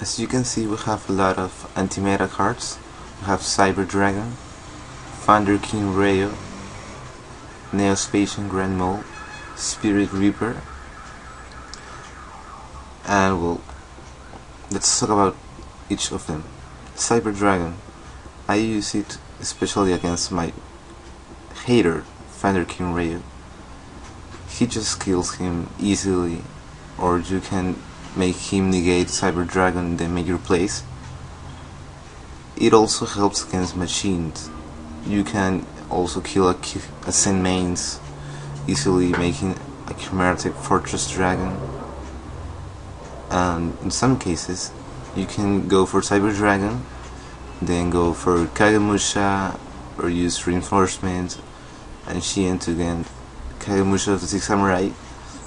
As you can see, we have a lot of anti-meta cards. We have Cyber Dragon, Thunder King Rayo, Neospatian Grand Mole, Spirit Reaper, and well, let's talk about each of them. Cyber Dragon, I use it especially against my hater, Thunder King Rayo. He just kills him easily, or you can make him negate Cyber Dragon in the major plays. It also helps against machines. You can also kill a Sin Mains, easily making a Chimeric Fortress Dragon. And in some cases, you can go for Cyber Dragon, then go for Kagemusha, or use Reinforcement, and Shien to again Kagemusha of the Six Samurai,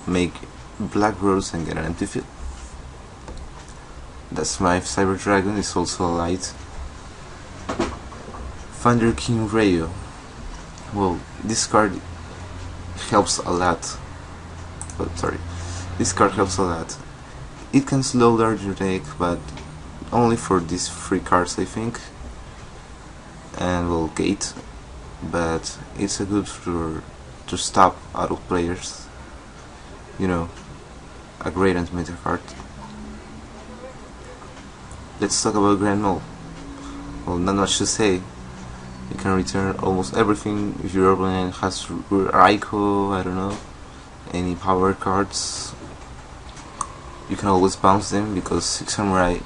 make Black Rose and get an empty field. That's my Cyber Dragon, is also a light. Thunder King Rayo. Well, this card helps a lot. This card helps a lot. It can slow down your deck, but only for these 3 cards, I think. And well, Gate. But it's a good to stop auto players. You know, a great anti-meta card. Let's talk about Grand Mole. Well, not much to say. You can return almost everything if your opponent has Raikou, I don't know, any power cards. You can always bounce them because Six Samurai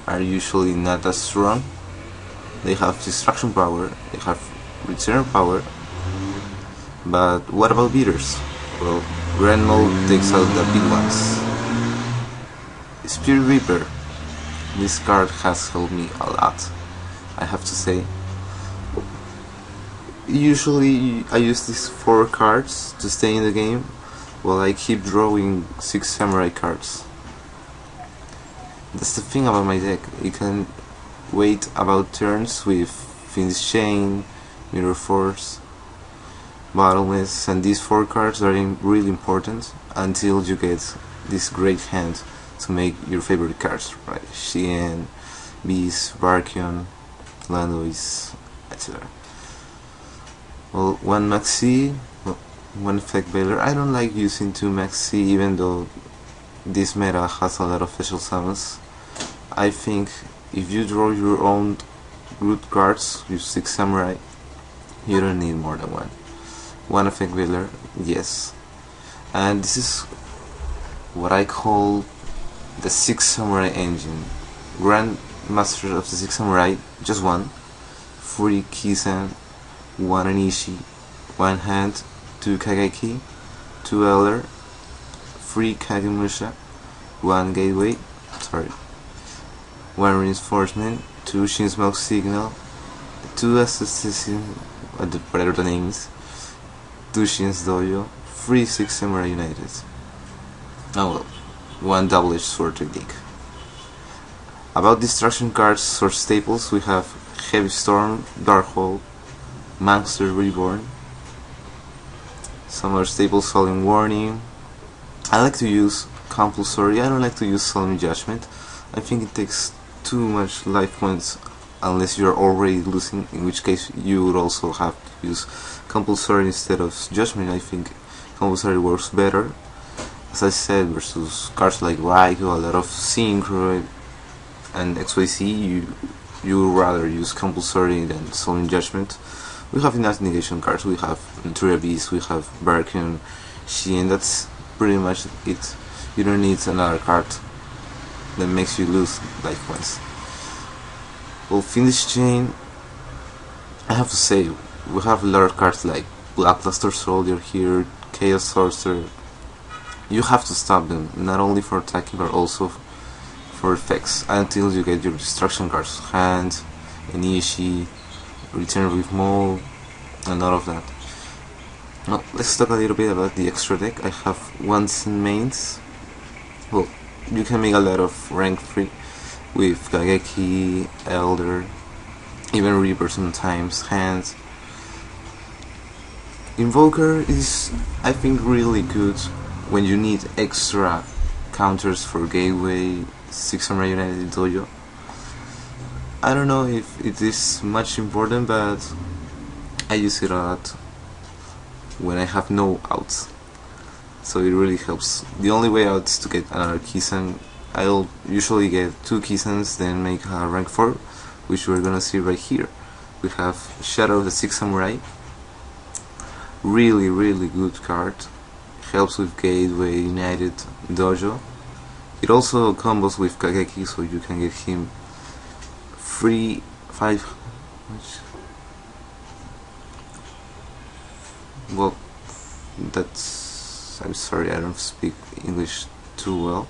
are usually not as strong. They have destruction power, they have return power. But what about beaters? Well, Grand Mole takes out the big ones. Spirit Reaper. This card has helped me a lot, I have to say. Usually I use these 4 cards to stay in the game while I keep drawing 6 Samurai cards. That's the thing about my deck. You can wait about turns with Fiend's Chain, Mirror Force, Bottomless, and these 4 cards are really important until you get this great hand to make your favorite cards, right? Shien, Beast, Barkion, Landois, etc. Well, 1 Maxi, 1 Effect Veiler. I don't like using 2 Maxi, even though this meta has a lot of special summons. I think if you draw your own good cards with 6 Samurai, you don't need more than 1. 1 Effect Veiler, yes. And this is what I call the 6 Samurai engine. Grand Master of the 6 Samurai, just 1. 3 Kisan, 1 Anishi, 1 Hand, 2 Kageki, 2 Elder, 3 Kagemusha, 1 Gateway, 1 Reinforcement, 2 Shinsmoke Signal, 2 Assassin, whatever the name is, 2 Shin's Dojo, 3 Six Samurai United. Oh well, 1 double-edged sword technique. About destruction cards or staples, we have Heavy Storm, Darkhold, Monster Reborn, some other staples, Solemn Warning. I like to use Compulsory. I don't like to use Solemn Judgment. I think it takes too much life points unless you're already losing, in which case you would also have to use Compulsory instead of Judgment. I think Compulsory works better, as I said, versus cards like Raikou, a lot of Synchro and XYZ. You would rather use Compulsory than Solemn Judgment. We have enough negation cards. We have Naturia Beast, we have Barkion, Shien. That's pretty much it. You don't need another card that makes you lose life points. Well, Fiend's Chain, I have to say, we have a lot of cards like Blackluster Soldier here, Chaos Sorcerer. You have to stop them, not only for attacking but also for effects, until you get your destruction cards, Hand, Inishi, Return with Mole, and all of that. Now, let's talk a little bit about the extra deck. I have 1 Sin Mains. Well, you can make a lot of rank 3 with Kageki, Elder, even Reaper sometimes, Hand. Invoker is, I think, really good when you need extra counters for Gateway, 6 Samurai United dojo. I don't know if it is much important, but I use it a lot when I have no outs, so it really helps. The only way out is to get another Kisan. I'll usually get 2 Kisans, then make a rank 4, which we're gonna see right here. We have Shadow of the 6 Samurai, really good card, helps with Gateway United Dojo. It also combos with Kageki, so you can get him free 5. Well, that's, I'm sorry, I don't speak English too well,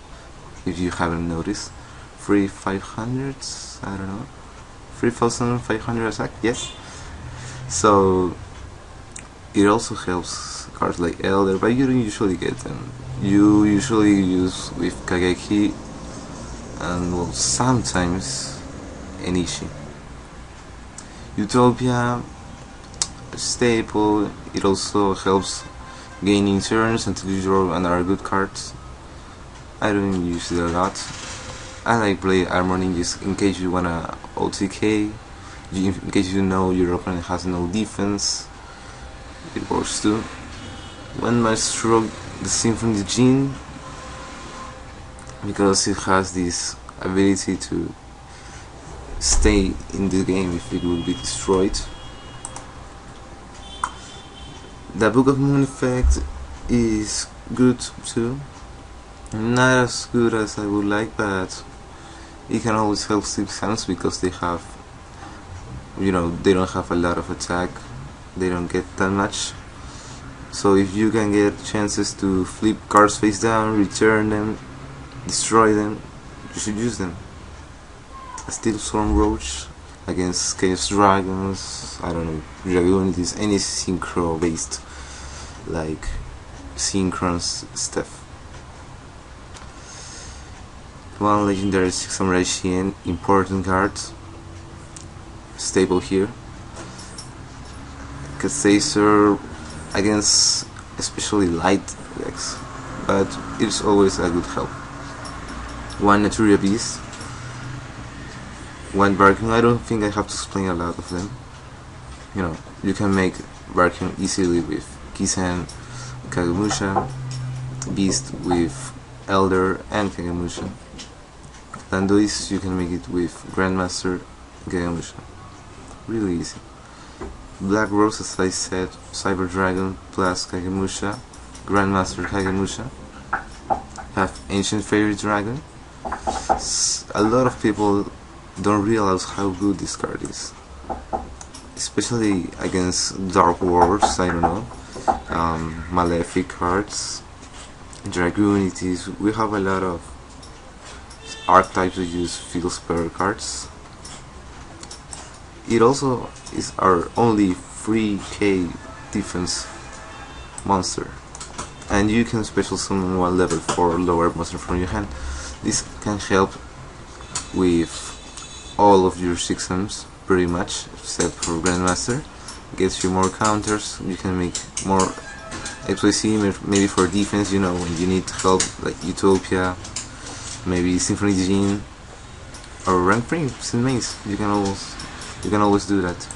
if you haven't noticed. Free 500, I don't know, 3,500 attack, yes. So it also helps cards like Elder, but you don't usually get them. You usually use with Kageki and, well, sometimes Enishi. Utopia, staple. It also helps gaining turns until you draw another good cards. I don't use it a lot. I like play Armor Ninjas in case you wanna OTK, in case you know your opponent has no defense. It works too. One must stroke the Symphony Gene because it has this ability to stay in the game if it will be destroyed. The Book of Moon effect is good too. Not as good as I would like, but it can always help Six Hands because they have, they don't have a lot of attack. They don't get that much. So if you can get chances to flip cards face down, return them, destroy them, you should use them. Steel Storm Roach against Chaos Dragons, I don't know, Dragonities, any synchro based, like Synchron's stuff. One legendary 6 Samurai Shien, important card, stable here. Caesar against especially light decks, but it's always a good help. One Naturia Beast, one Barking. I don't think I have to explain a lot of them. You can make Barking easily with Kisan, Kagemusha, Beast with Elder and Kagemusha. Landois, you can make it with Grandmaster and Kagemusha. Really easy. Black Rose, as I said, Cyber Dragon plus Kagemusha, Grandmaster Kagemusha. Have Ancient Fairy Dragon. A lot of people don't realize how good this card is, especially against Dark Wars, I don't know, Malefic cards, Dragonities. We have a lot of archetypes that use field spell cards. It also is our only 3k defense monster, and you can special summon one level 4 lower monster from your hand. This can help with all of your 6Ms pretty much, except for Grandmaster. Gets you more counters, you can make more XYZ, maybe for defense, when you need help, like Utopia, maybe Symphony Gene, or rank 3 Sin Maze. You can always do that.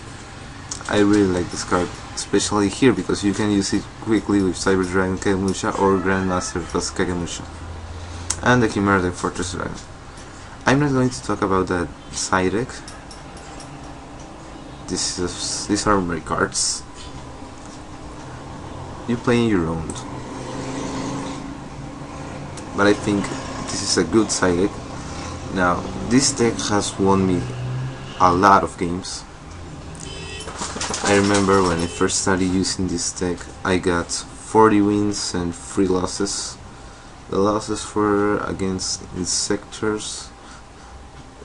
I really like this card, especially here because you can use it quickly with Cyber Dragon Kagemusha or Grandmaster plus Kagemusha. And the Chimera deck Fortress Dragon. I'm not going to talk about that side deck. These are my cards. You play in your own. But I think this is a good side deck. Now, this deck has won me a lot of games. I remember when I first started using this deck, I got 40 wins and 3 losses. The losses were against Insectors.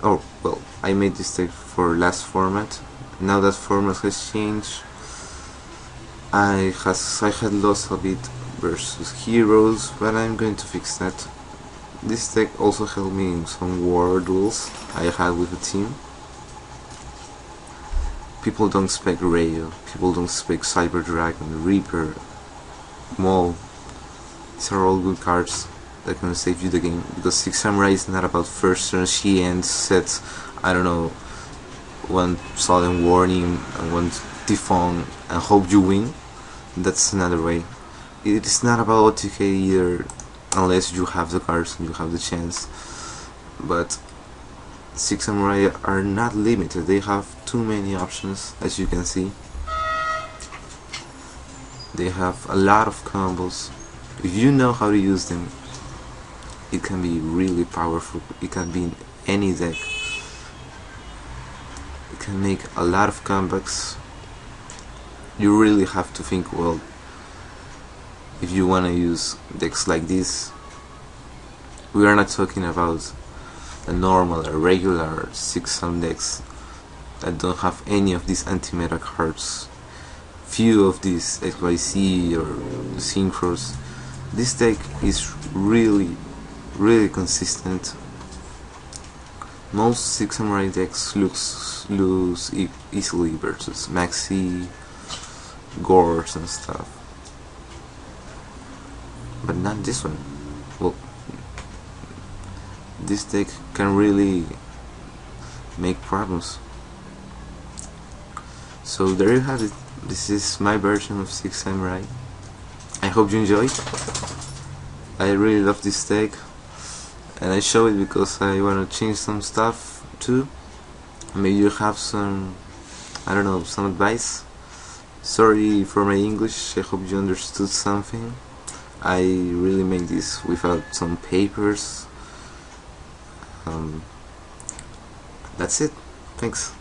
Oh, well, I made this deck for last format. Now that format has changed. I had lost a bit versus Heroes, but I'm going to fix that. This deck also helped me in some war duels I had with the team. People don't expect Rayo, people don't expect Cyber Dragon, Reaper, Maul. These are all good cards. that can save you the game, because Six Samurai is not about first turn she ends sets, I don't know, one sudden warning and one default and hope you win. That's another way. It is not about OTK either, unless you have the cards and you have the chance. But Six Samurai are not limited, they have too many options, as you can see. They have a lot of combos. If you know how to use them, it can be really powerful. It can be in any deck. It can make a lot of comebacks. You really have to think well if you want to use decks like this. We are not talking about a normal or regular 6-sound decks that don't have any of these anti-meta cards. Few of these XYZ or Synchros. This deck is really consistent. Most Six Samurai decks lose easily versus Maxi, Gores and stuff, but not this one. Well, this deck can really make problems. So there you have it. This is my version of Six Samurai. I hope you enjoyed. I really love this deck, and I show it because I want to change some stuff too. Maybe you have some, I don't know, some advice. Sorry for my English, I hope you understood something. I really made this without some papers. That's it. Thanks.